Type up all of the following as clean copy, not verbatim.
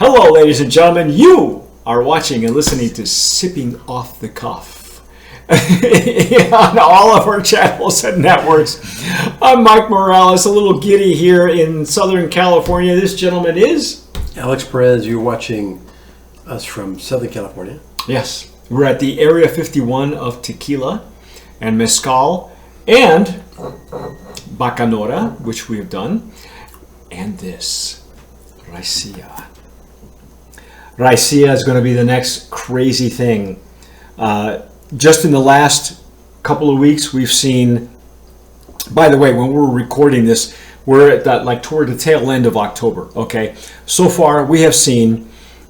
Hello, ladies and gentlemen. You are watching and listening to Sipping Off the Cuff on all of our channels and networks. I'm Mike Morales, a little giddy here in Southern California. This gentleman is Alex Perez. You're watching us from Southern California. Yes, we're at the Area 51 of tequila and mezcal and bacanora, which we have done, and this Raicilla. Raicilla is going to be the next crazy thing. Just in the last couple of weeks, we've seen. By the way, when we're recording this, we're at that toward the tail end of October. Okay, so far we have seen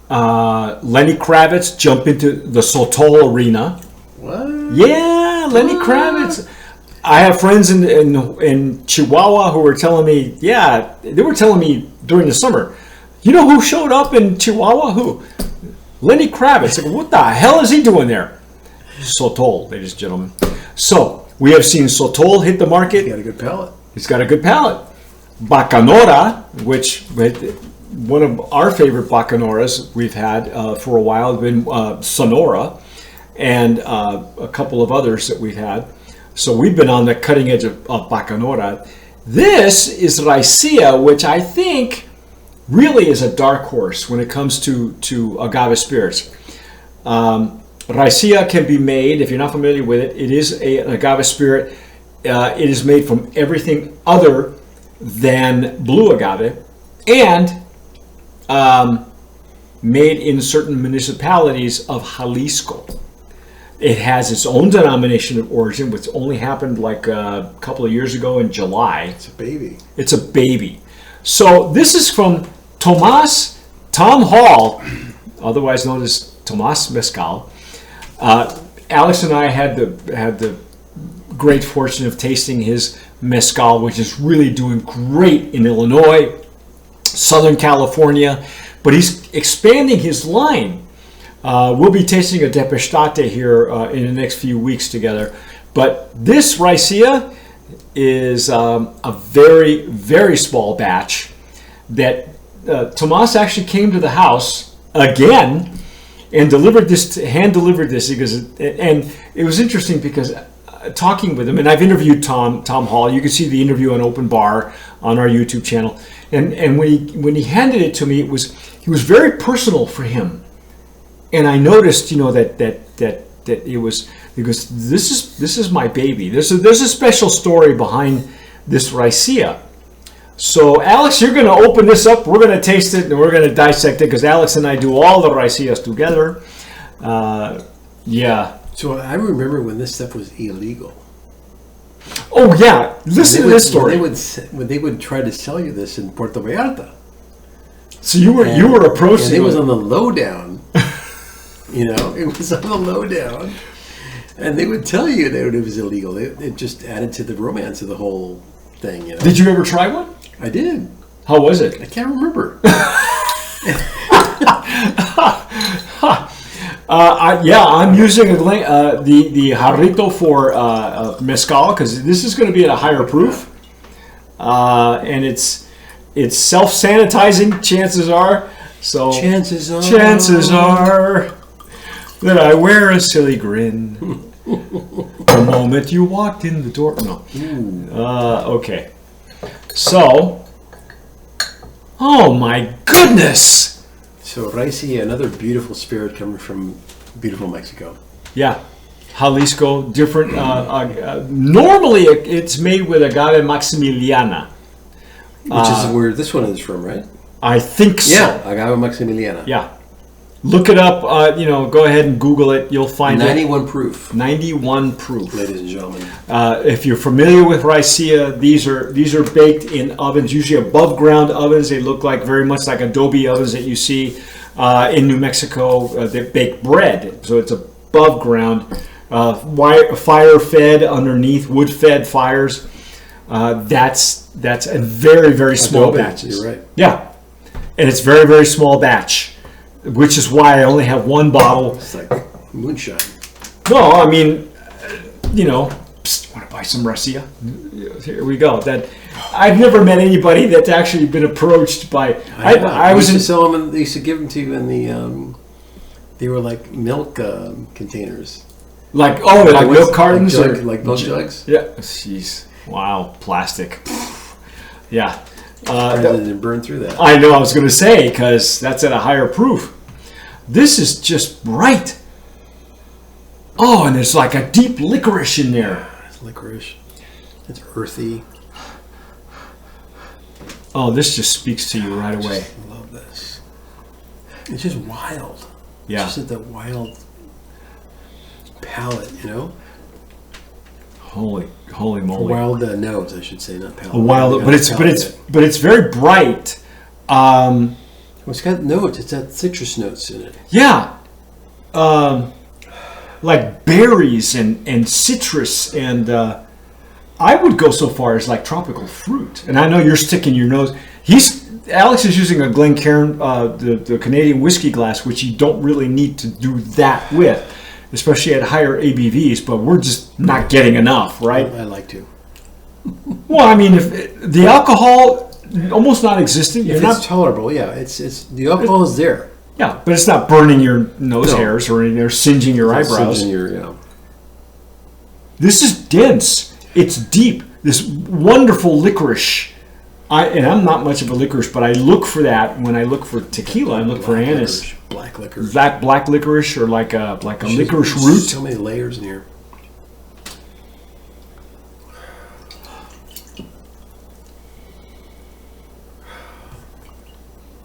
Lenny Kravitz jump into the Sotol arena. What? Yeah, Lenny Kravitz. I have friends in Chihuahua who were telling me, they were telling me during the summer, you know who showed up in Chihuahua? Who? Lenny Kravitz. Like, what the hell is he doing there? Sotol, ladies and gentlemen. So, we have seen Sotol hit the market. He's got a good palate. He's got a good palate. Bacanora, which one of our favorite bacanoras we've had for a while has been Sonora, and a couple of others that we've had. So we've been on the cutting edge of bacanora. This is Raicilla, which I think really is a dark horse when it comes to agave spirits. Raicilla can be made, if you're not familiar with it, it is an agave spirit. It is made from everything other than blue agave, and made in certain municipalities of Jalisco. It has its own denomination of origin, which only happened like a couple of years ago in July. It's a baby. It's a baby. So this is from Tom Hall, otherwise known as Tomas Mezcal. Alex and I had the great fortune of tasting his mezcal, which is really doing great in Illinois, Southern California, but he's expanding his line. We'll be tasting a Depestate here in the next few weeks together. But this Raicilla is a very, very small batch that Tomas actually came to the house again and hand delivered this because, and it was interesting because talking with him, and I've interviewed Tom Hall. You can see the interview on Open Bar on our YouTube channel. And when he handed it to me, it was very personal for him. And I noticed, that it was, because this is my baby. There's a special story behind this Raicilla. So Alex, you're going to open this up. We're going to taste it and we're going to dissect it because Alex and I do all the Raicillas together. Yeah. So I remember when this stuff was illegal. Oh yeah, listen to this story. When they would try to sell you this in Puerto Vallarta. So you were approaching. And it was on the lowdown. It was on the lowdown, and they would tell you that it was illegal. It just added to the romance of the whole thing. Did you ever try one? I did. How was it? I can't remember. I'm using the jarrito for mezcal because this is going to be at a higher proof, and it's self-sanitizing. Chances are that I wear a silly grin the moment you walked in the door. No. Okay. So, oh my goodness. So Raicilla, another beautiful spirit coming from beautiful Mexico. Yeah. Jalisco, different. Normally it's made with agave Maximiliana. Which is where this one is from, right? I think so. Yeah, agave Maximiliana. Yeah. Look it up. Go ahead and Google it. You'll find 91 proof. 91 proof. Ladies and gentlemen. If you're familiar with Raicilla, these are baked in ovens, usually above ground ovens. They look very much like adobe ovens that you see in New Mexico. They bake bread, so it's above ground, fire fed underneath, wood fed fires. That's a very, very small batch. You're right. Yeah, and it's very, very small batch. Which is why I only have one bottle. It's like moonshine. No, I mean, want to buy some Raicilla? Here we go. I've never met anybody that's actually been approached by. I was used in. to sell them. They used to give them to you in the. They were like milk containers. Like milk cartons like milk jugs. Yeah. Jeez. Wow. Plastic. Yeah. Didn't burn through that. I know. I was going to say because that's at a higher proof. This is just bright. Oh, and there's like a deep licorice in there. It's licorice. It's earthy. Oh, this just speaks to you right away. I love this. It's just wild. Yeah. It's just that wild palate, you know? Holy moly! Wild notes, I should say, not palate. Wild, but it's very bright. Well, it's got notes. It's got citrus notes in it. Yeah. Like berries and citrus and I would go so far as like tropical fruit. And I know you're sticking your nose. Alex is using a Glencairn, the Canadian whiskey glass, which you don't really need to do that with, especially at higher ABVs. But we're just not getting enough, right? I like to. Well, I mean, if the alcohol almost non-existent, If it's tolerable, yeah. It's the alcohol is there. Yeah, but it's not burning your nose hairs or anything, or singeing your eyebrows. Singeing your, This is dense. It's deep. This wonderful licorice. I'm not much of a licorice, but I look for that when I look for tequila. I look for anise. Black licorice. Black licorice or like a licorice root. So many layers in here.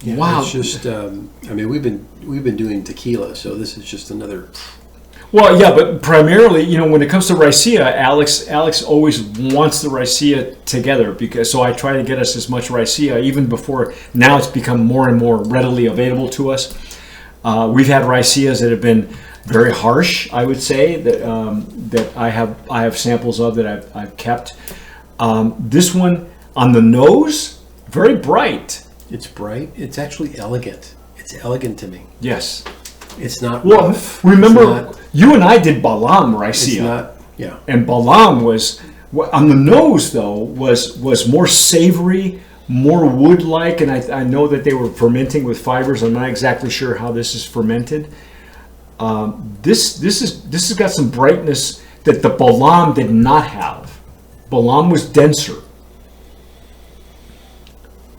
Yeah, wow. It's just, I mean, we've been doing tequila, so this is just another. Well, yeah, but primarily, when it comes to Raicilla, Alex always wants the Raicilla together so I try to get us as much Raicilla even before. Now it's become more and more readily available to us. We've had Raicillas that have been very harsh, I would say, that I have samples of that I've kept. This one on the nose, very bright. It's bright. It's actually elegant. It's elegant to me. Yes. It's not rough. Remember, you and I did Balam Raicilla. It's not, yeah. And Balam was, on the nose, though, was more savory, more wood-like, and I know that they were fermenting with fibers. I'm not exactly sure how this is fermented. This has got some brightness that the Balam did not have. Balam was denser.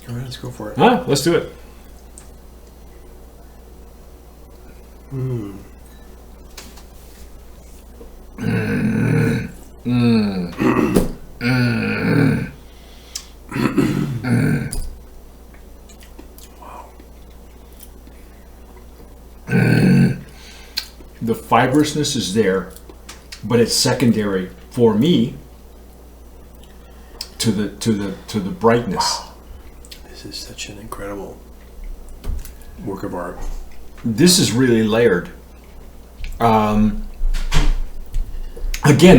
All right, let's go for it. Let's do it. Wow. The fibrousness is there, but it's secondary for me to the brightness. Wow. This is such an incredible work of art. This is really layered. Again,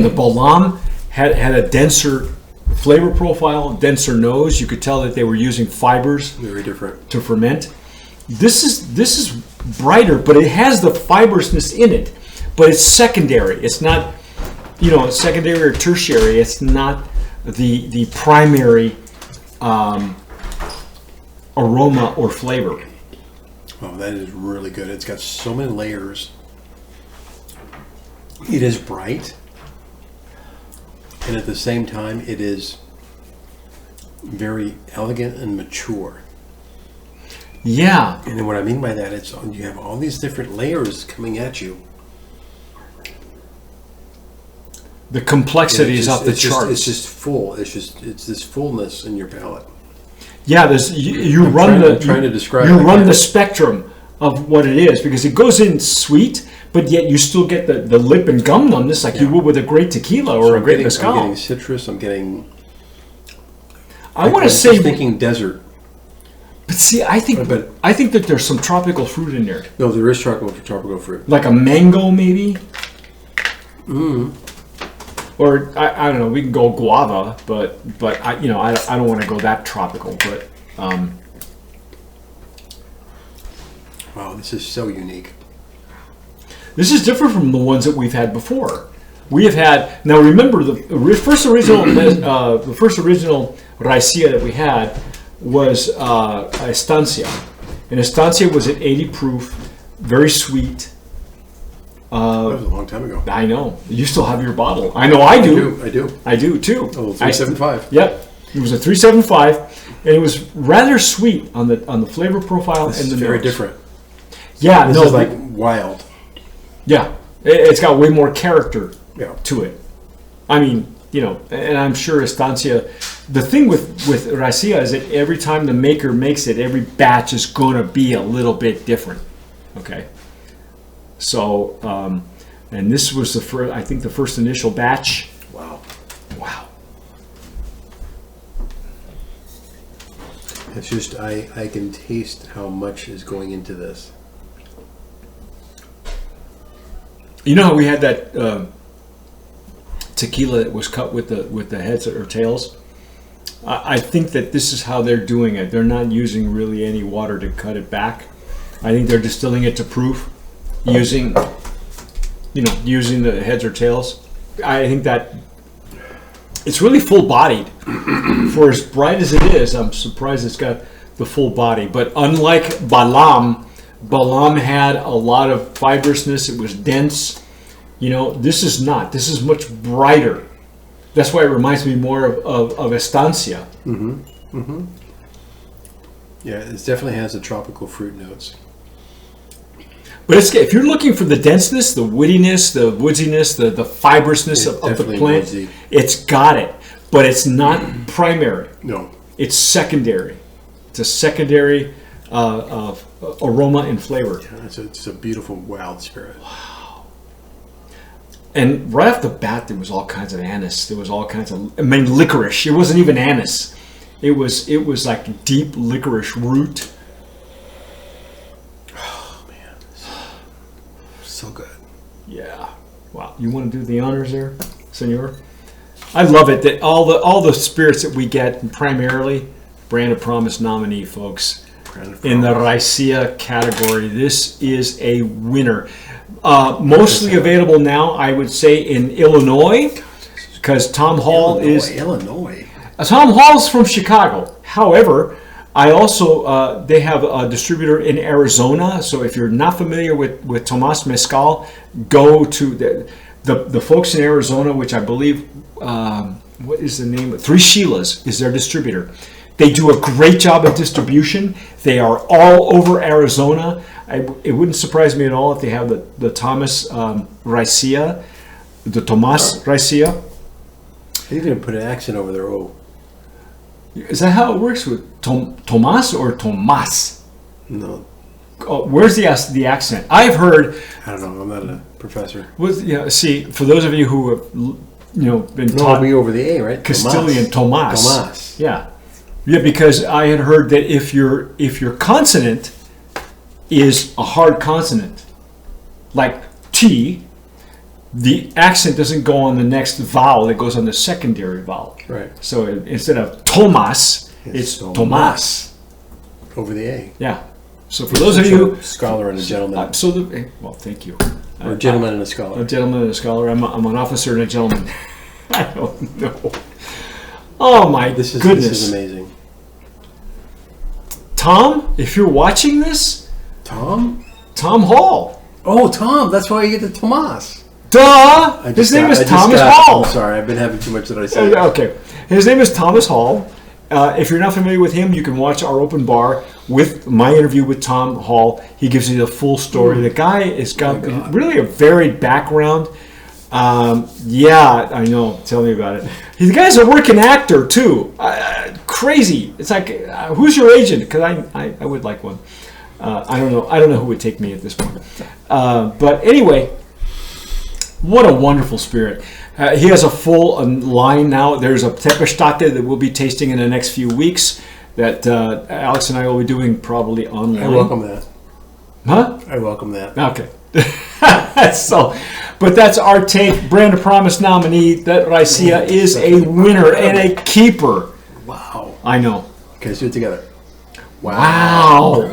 the Balam had a denser flavor profile, denser nose. You could tell that they were using fibers. Very different to ferment. This is brighter, but it has the fibrousness in it. But it's secondary. It's not, secondary or tertiary. It's not the primary aroma or flavor. Oh, that is really good. It's got so many layers. It is bright, and at the same time, it is very elegant and mature. Yeah. And what I mean by that, it's you have all these different layers coming at you. The complexity is off the charts. It's just full. It's this fullness in your palate. Yeah, you run the spectrum of what it is, because it goes in sweet, but yet you still get the lip and gum numbness like you would with a great tequila or a great mezcal. I'm getting citrus. I'm getting. I want to say thinking desert. But see, I think that there's some tropical fruit in there. No, there is tropical fruit. Like a mango, maybe. Or I don't know. We can go guava, but I don't want to go that tropical. But wow, this is so unique. This is different from the ones that we've had before. We have had, now remember the first original Raicilla that we had was Estancia. And Estancia was at 80 proof, very sweet. That was a long time ago. I know. You still have your bottle. I know I do. I do. I do too. Oh, 375. Yep. It was a 375, and it was rather sweet on the flavor profile and the very nose. different. Yeah, This is like wild. Yeah, it's got way more character Yeah. to it. I mean, and I'm sure Estancia. The thing with Raicilla is that every time the maker makes it, every batch is going to be a little bit different. Okay. So, and this was the first. I think the first initial batch. Wow. Wow. It's just I can taste how much is going into this. You know how we had that tequila that was cut with the heads or tails? I think that this is how they're doing it. They're not using really any water to cut it back. I think they're distilling it to proof, using the heads or tails. I think that it's really full-bodied. For as bright as it is, I'm surprised it's got the full body. But unlike Balam had a lot of fibrousness. It was dense. This is not. This is much brighter. That's why it reminds me more of Estancia. Mm-hmm. Mm-hmm. Yeah, it definitely has the tropical fruit notes. But if you're looking for the denseness, the woodiness, the woodsiness, the fibrousness of the plant, woodsy. It's got it. But it's not primary. No. It's secondary. It's a secondary aroma and flavor. Yeah, it's a beautiful, wild spirit. And right off the bat, there was all kinds of anise. There was all kinds of, licorice. It wasn't even anise. It was like deep licorice root. Oh man, so good. Yeah. Wow. You want to do the honors there, Senor? I love it that all the spirits that we get, primarily Brand of Promise nominee, folks, in the Raicilla category. This is a winner. Mostly available now, I would say, in Illinois, because Tom Hall Illinois. Tom Hall's from Chicago. However, I also they have a distributor in Arizona. So if you're not familiar with Tomas Mezcal, go to the folks in Arizona, which I believe, what is the name? Three Sheilas is their distributor. They do a great job of distribution. They are all over Arizona. It wouldn't surprise me at all if they have the Tomas Raicilla, the Tomas Raicilla. They even put an accent over their O. Is that how it works with Tomas or Tomas? No. Oh, where's the accent? I've heard. I don't know. I'm not a professor. See, for those of you who have been taught me over the A, right? Castilian, Tomas. Tomas. Yeah, because I had heard that if your consonant is a hard consonant, like T, the accent doesn't go on the next vowel; it goes on the secondary vowel. Right. So instead of Tomas, it's Tomas. Over the A. Yeah. So for those of you, scholar and a gentleman. Absolutely. Well, thank you. Or a gentleman and a scholar. A gentleman and a scholar. I'm an officer and a gentleman. I don't know. Oh my goodness! This is amazing. Tom, if you're watching this, Tom Hall. Oh, Tom. That's why you get the Tomas. Duh. His name is Thomas Hall. I'm sorry, I've been having too much that I say. Okay. His name is Thomas Hall. If you're not familiar with him, you can watch our open bar with my interview with Tom Hall. He gives you the full story. The guy has got really a varied background. Yeah, I know. Tell me about it. The guy's a working actor too. Crazy. It's like, who's your agent? Because I would like one. I don't know. I don't know who would take me at this point. But anyway, what a wonderful spirit. He has a full line now. There's a Tempestate that we'll be tasting in the next few weeks that Alex and I will be doing probably online. I welcome that. Huh? I welcome that. Okay. So, but that's our take. Brand of Promise nominee. That Raicilla is a winner and a keeper. Wow. I know. Okay, let's do it together. Wow.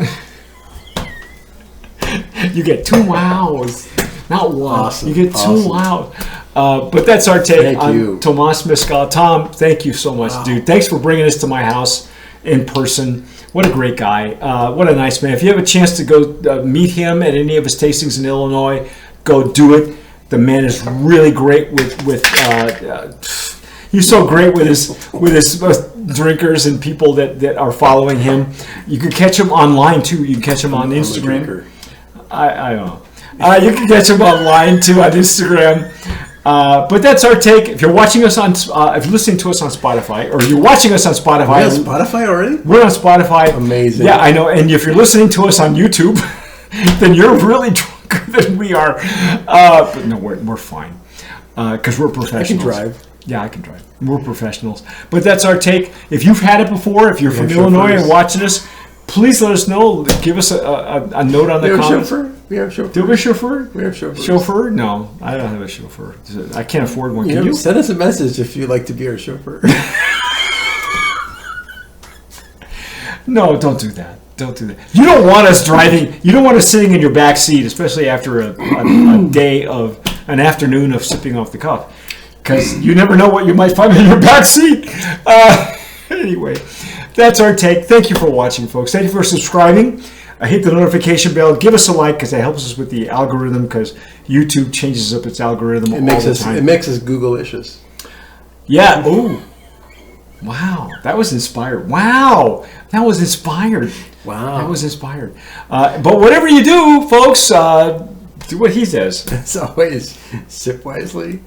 You get two wows. Not one. Awesome. You get two Awesome. wows. But that's our take Thank on you. Tomas Mezcal. Tom, thank you so much, dude. Thanks for bringing us to my house in person. What a great guy. What a nice man. If you have a chance to go meet him at any of his tastings in Illinois, go do it. The man is really great with he's so great with his drinkers and people that are following him. You can catch him online too. You can catch him on Instagram. I don't know. You can catch him online too on Instagram. But that's our take. If you're watching us on, if you're listening to us on Spotify, or you're watching us on Spotify, Are we on Spotify already? we're on Spotify. Amazing. Yeah, I know. And if you're listening to us on YouTube, then you're really drunker than we are. But no, we're fine because we're professionals. I can drive. Yeah, I can drive. We're professionals. But that's our take. If you've had it before, if you're from have Illinois chauffeurs. and watching us, please let us know. Give us a note on We the have a comments. chauffeur. We have a chauffeur. Do we have a chauffeur? We have chauffeurs. Chauffeur? No, I don't have a chauffeur. I can't afford one. You Can know, you? send us a message if you'd like to be our chauffeur. No, don't do that. Don't do that. You don't want us driving. You don't want us sitting in your back seat, especially after a day of an afternoon of sipping off the cuff, because you never know what you might find in your back seat. Anyway, that's our take. Thank you for watching, folks. Thank you for subscribing. Hit the notification bell. Give us a like because that helps us with the algorithm. Because YouTube changes up its algorithm all the time. It makes us Google-icious. Yeah. Ooh. Wow. That was inspired. Wow. That was inspired. Wow. That was inspired. But whatever you do, folks, do what he says. As always, sip wisely.